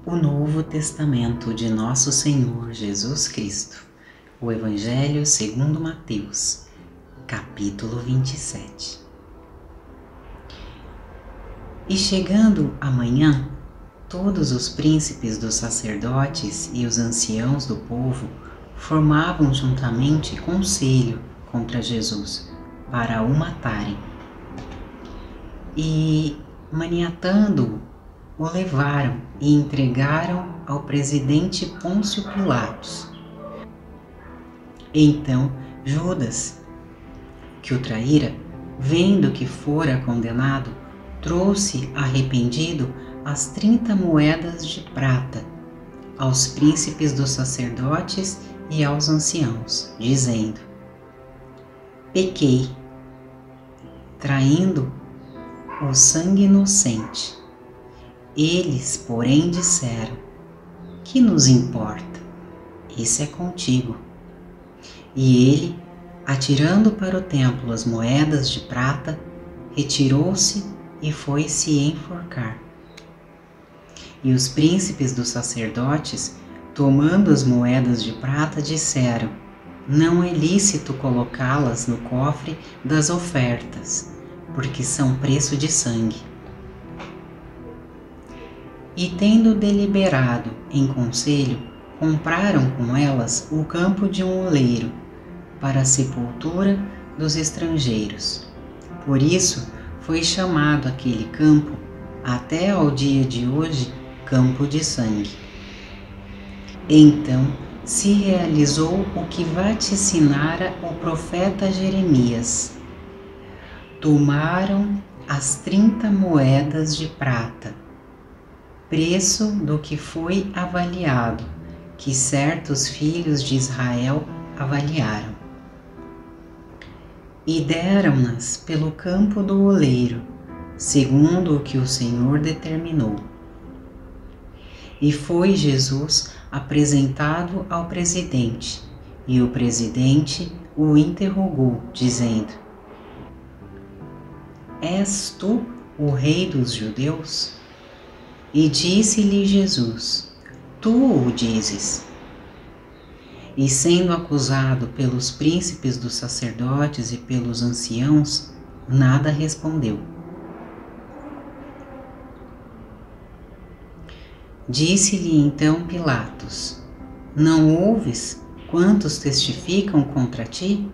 O Novo Testamento de Nosso Senhor Jesus Cristo, o Evangelho segundo Mateus, capítulo 27. E chegando a manhã, todos os príncipes dos sacerdotes e os anciãos do povo formavam juntamente conselho contra Jesus, para o matarem. E, maniatando-o, o levaram e entregaram ao presidente Pôncio Pilatos. Então Judas, que o traíra, vendo que fora condenado, trouxe arrependido as 30 moedas de prata aos príncipes dos sacerdotes e aos anciãos, dizendo: pequei, traindo o sangue inocente. Eles, porém, disseram: que nos importa? Esse é contigo. E ele, atirando para o templo as moedas de prata, retirou-se e foi se enforcar. E os príncipes dos sacerdotes, tomando as moedas de prata, disseram: não é lícito colocá-las no cofre das ofertas, porque são preço de sangue. E tendo deliberado em conselho, compraram com elas o campo de um oleiro, para a sepultura dos estrangeiros. Por isso foi chamado aquele campo, até ao dia de hoje, Campo de Sangue. Então se realizou o que vaticinara o profeta Jeremias. Tomaram as 30 moedas de prata, preço do que foi avaliado, que certos filhos de Israel avaliaram, e deram-nas pelo campo do oleiro, segundo o que o Senhor determinou. E foi Jesus apresentado ao presidente, e o presidente o interrogou, dizendo: és tu o rei dos judeus? E disse-lhe Jesus: tu o dizes. E sendo acusado pelos príncipes dos sacerdotes e pelos anciãos, nada respondeu. Disse-lhe então Pilatos: não ouves quantos testificam contra ti?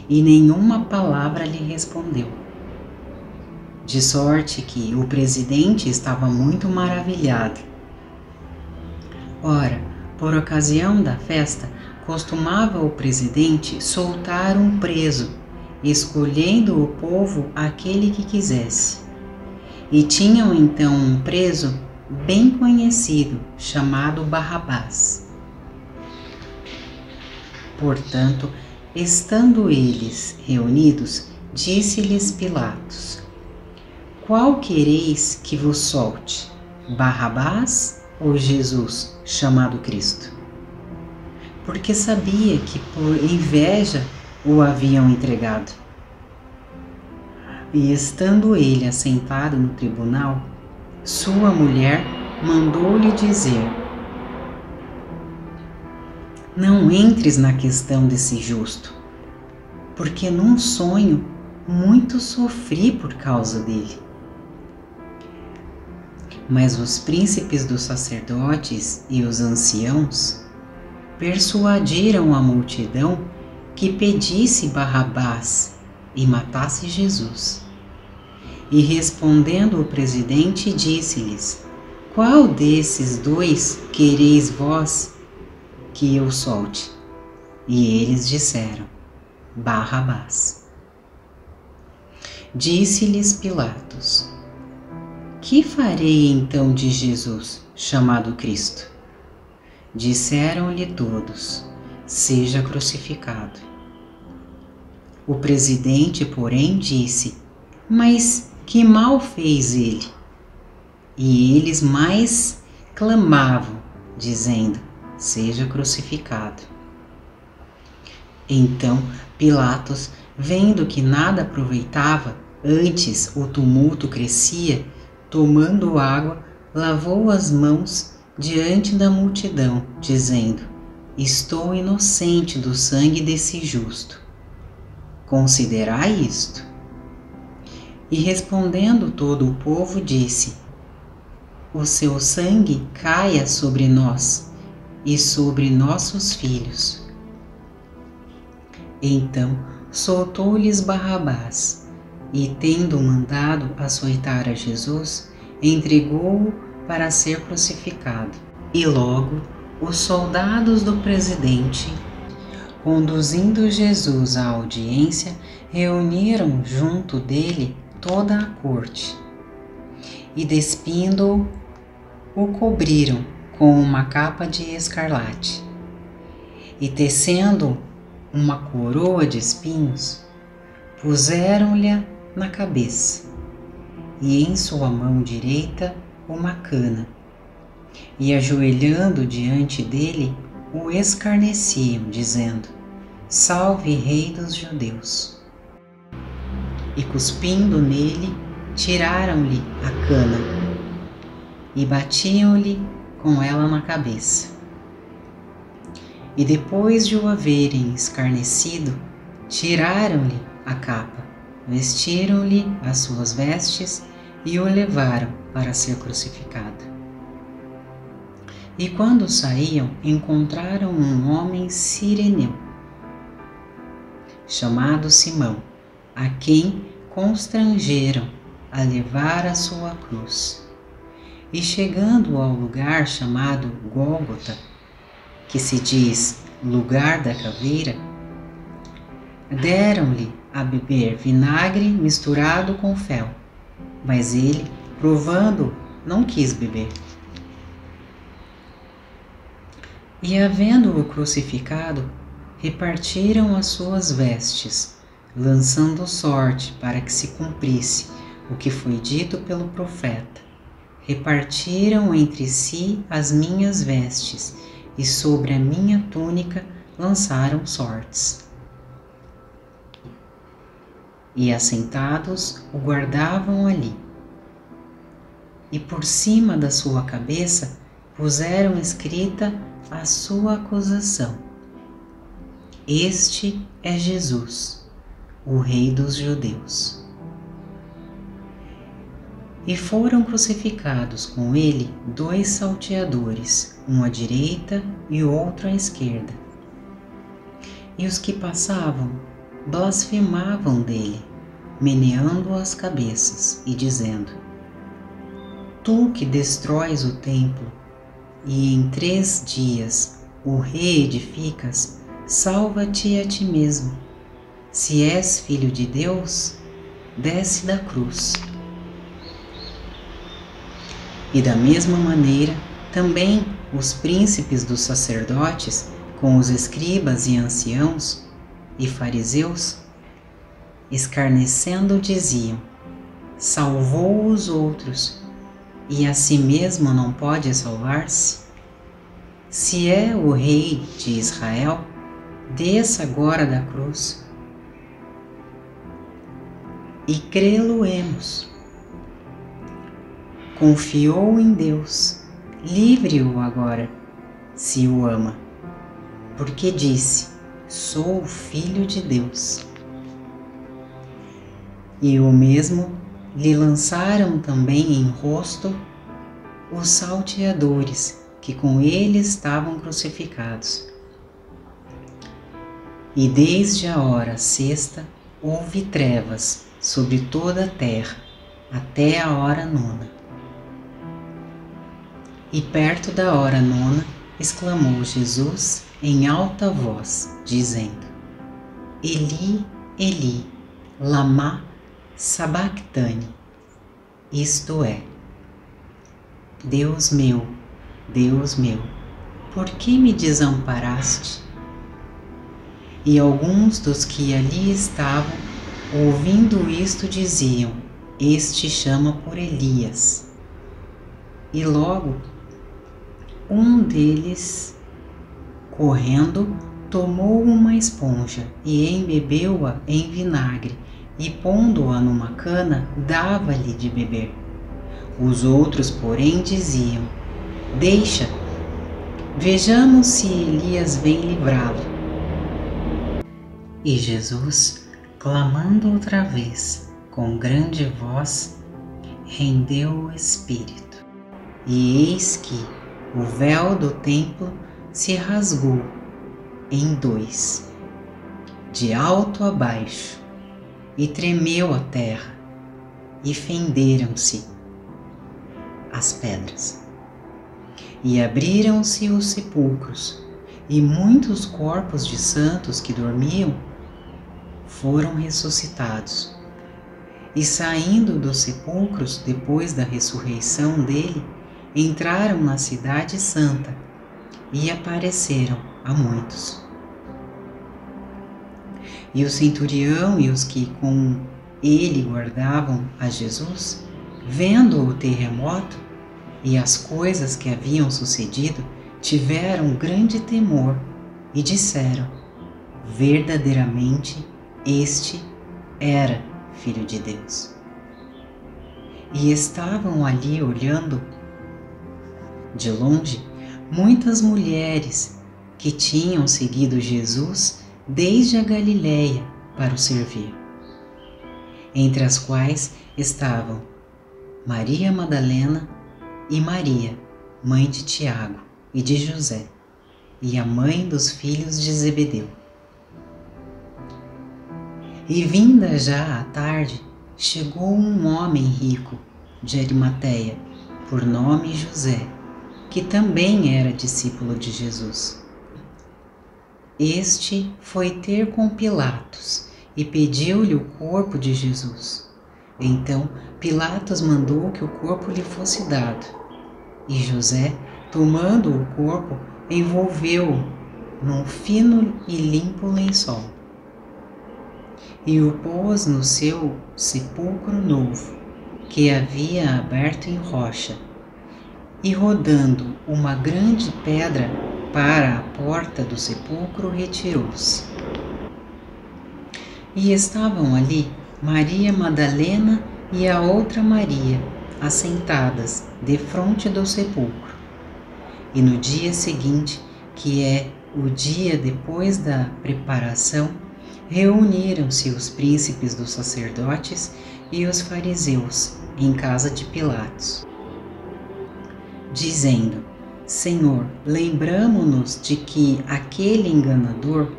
E nenhuma palavra lhe respondeu. De sorte que o presidente estava muito maravilhado. Ora, por ocasião da festa, costumava o presidente soltar um preso, escolhendo o povo aquele que quisesse. E tinham então um preso bem conhecido, chamado Barrabás. Portanto, estando eles reunidos, disse-lhes Pilatos: qual quereis que vos solte, Barrabás ou Jesus, chamado Cristo? Porque sabia que por inveja o haviam entregado. E estando ele assentado no tribunal, sua mulher mandou-lhe dizer: não entres na questão desse justo, porque num sonho muito sofri por causa dele. Mas os príncipes dos sacerdotes e os anciãos persuadiram a multidão que pedisse Barrabás e matasse Jesus. E respondendo o presidente, disse-lhes: qual desses dois quereis vós que eu solte? E eles disseram: Barrabás. Disse-lhes Pilatos: que farei então de Jesus, chamado Cristo? Disseram-lhe todos: seja crucificado. O presidente, porém, disse: mas que mal fez ele? E eles mais clamavam, dizendo: seja crucificado. Então Pilatos, vendo que nada aproveitava, antes o tumulto crescia, tomando água, lavou as mãos diante da multidão, dizendo: Estou inocente do sangue desse justo. Considerai isto. E respondendo todo o povo, disse: O seu sangue caia sobre nós e sobre nossos filhos. Então soltou-lhes Barrabás, e, tendo mandado açoitar a Jesus, entregou-o para ser crucificado. E logo os soldados do presidente, conduzindo Jesus à audiência, reuniram junto dele toda a corte, e despindo-o, o cobriram com uma capa de escarlate, e tecendo uma coroa de espinhos, puseram-lhe na cabeça, e em sua mão direita uma cana, e ajoelhando diante dele, o escarneciam, dizendo: Salve, Rei dos Judeus! E cuspindo nele, tiraram-lhe a cana, e batiam-lhe com ela na cabeça. E depois de o haverem escarnecido, tiraram-lhe a capa, vestiram-lhe as suas vestes e o levaram para ser crucificado. E quando saíam, encontraram um homem cireneu, chamado Simão, a quem constrangeram a levar a sua cruz. E chegando ao lugar chamado Gólgota, que se diz lugar da caveira, deram-lhe a beber vinagre misturado com fel, mas ele, provando, não quis beber. E havendo-o crucificado, repartiram as suas vestes, lançando sorte para que se cumprisse o que foi dito pelo profeta. Repartiram entre si as minhas vestes, e sobre a minha túnica lançaram sortes. E assentados o guardavam ali. E por cima da sua cabeça puseram escrita a sua acusação: Este é Jesus, o Rei dos Judeus. E foram crucificados com ele 2 salteadores, um à direita e outro à esquerda. E os que passavam blasfemavam dele, meneando as cabeças e dizendo: Tu que destróis o templo e em 3 dias o reedificas, salva-te a ti mesmo. Se és filho de Deus, desce da cruz. E da mesma maneira, também os príncipes dos sacerdotes, com os escribas e anciãos e fariseus, escarnecendo, diziam: Salvou os outros, e a si mesmo não pode salvar-se? Se é o Rei de Israel, desça agora da cruz, e crê-lo-emos. Confiou em Deus, livre-o agora, se o ama, porque disse: Sou filho de Deus. E o mesmo lhe lançaram também em rosto os salteadores que com ele estavam crucificados. E desde a hora 6ª houve trevas sobre toda a terra, até a hora 9ª. E perto da hora 9ª, exclamou Jesus em alta voz, dizendo: Eli, Eli, lama sabactani, isto é: Deus meu, por que me desamparaste? E alguns dos que ali estavam, ouvindo isto, diziam: Este chama por Elias. E logo um deles, correndo, tomou uma esponja e embebeu-a em vinagre, e pondo-a numa cana, dava-lhe de beber. Os outros, porém, diziam: Deixa, vejamos se Elias vem livrá-lo. E Jesus, clamando outra vez, com grande voz, rendeu o espírito. E eis que o véu do templo se rasgou em dois, de alto a baixo, e tremeu a terra, e fenderam-se as pedras. E abriram-se os sepulcros, e muitos corpos de santos que dormiam foram ressuscitados. E saindo dos sepulcros, depois da ressurreição dele, entraram na cidade santa e apareceram a muitos. E o centurião e os que com ele guardavam a Jesus, vendo o terremoto e as coisas que haviam sucedido, tiveram grande temor e disseram: verdadeiramente este era Filho de Deus. E estavam ali olhando de longe muitas mulheres que tinham seguido Jesus desde a Galileia para o servir, entre as quais estavam Maria Madalena e Maria, mãe de Tiago e de José, e a mãe dos filhos de Zebedeu. E vinda já a tarde, chegou um homem rico de Arimateia, por nome José, que também era discípulo de Jesus. Este foi ter com Pilatos e pediu-lhe o corpo de Jesus. Então Pilatos mandou que o corpo lhe fosse dado. E José, tomando o corpo, envolveu-o num fino e limpo lençol e o pôs no seu sepulcro novo, que havia aberto em rocha, e rodando uma grande pedra para a porta do sepulcro, retirou-se. E estavam ali Maria Madalena e a outra Maria, assentadas defronte do sepulcro. E no dia seguinte, que é o dia depois da preparação, reuniram-se os príncipes dos sacerdotes e os fariseus em casa de Pilatos, dizendo: Senhor, lembramo-nos de que aquele enganador,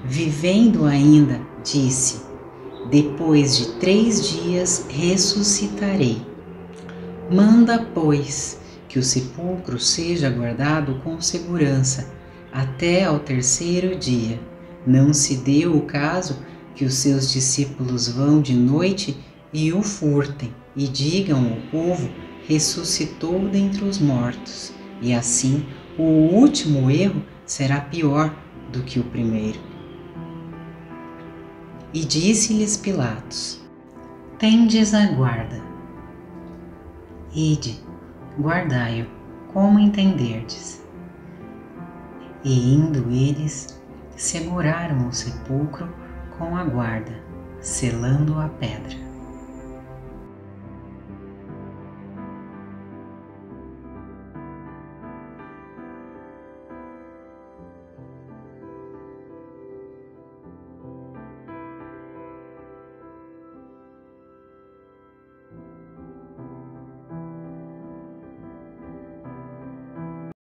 vivendo ainda, disse: depois de 3 dias ressuscitarei. Manda, pois, que o sepulcro seja guardado com segurança até ao 3º dia. Não se deu o caso que os seus discípulos vão de noite e o furtem e digam ao povo: ressuscitou dentre os mortos, e assim o último erro será pior do que o primeiro. E disse-lhes Pilatos: tendes a guarda. Ide, guardai-o, como entenderdes. E indo eles, seguraram o sepulcro com a guarda, selando a pedra.